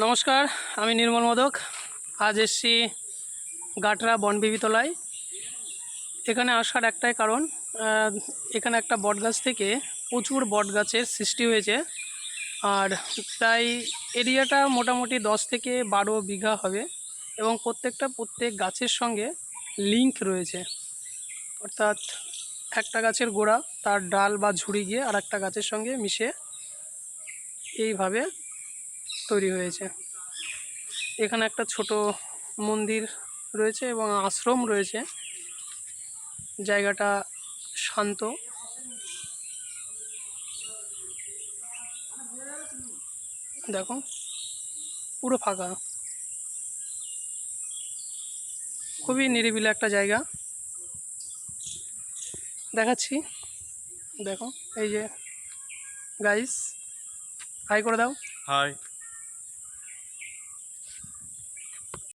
নমস্কার, আমি নির্মল মোদক। আজ এসছি গাটরা বনবিবিতলায়। এখানে আসার একটাই কারণ, এখানে একটা বটগাছ থেকে প্রচুর বটগাছের সৃষ্টি হয়েছে। আর প্রায় এরিয়াটা মোটামুটি 10 থেকে 12 বিঘা হবে এবং প্রত্যেক গাছের সঙ্গে লিঙ্ক রয়েছে। অর্থাৎ একটা গাছের গোড়া তার ডাল বা ঝুড়ি গিয়ে আর একটা গাছের সঙ্গে মিশে এইভাবে তৈরি হয়েছে। এখানে একটা ছোট মন্দির রয়েছে এবং আশ্রম রয়েছে। জায়গাটা শান্ত। দেখো, পুরো ফাঁকা, খুবই নিরিবিলি একটা জায়গা। দেখাচ্ছি, দেখো এই যে গাইস, হাই করে দাও। হাই।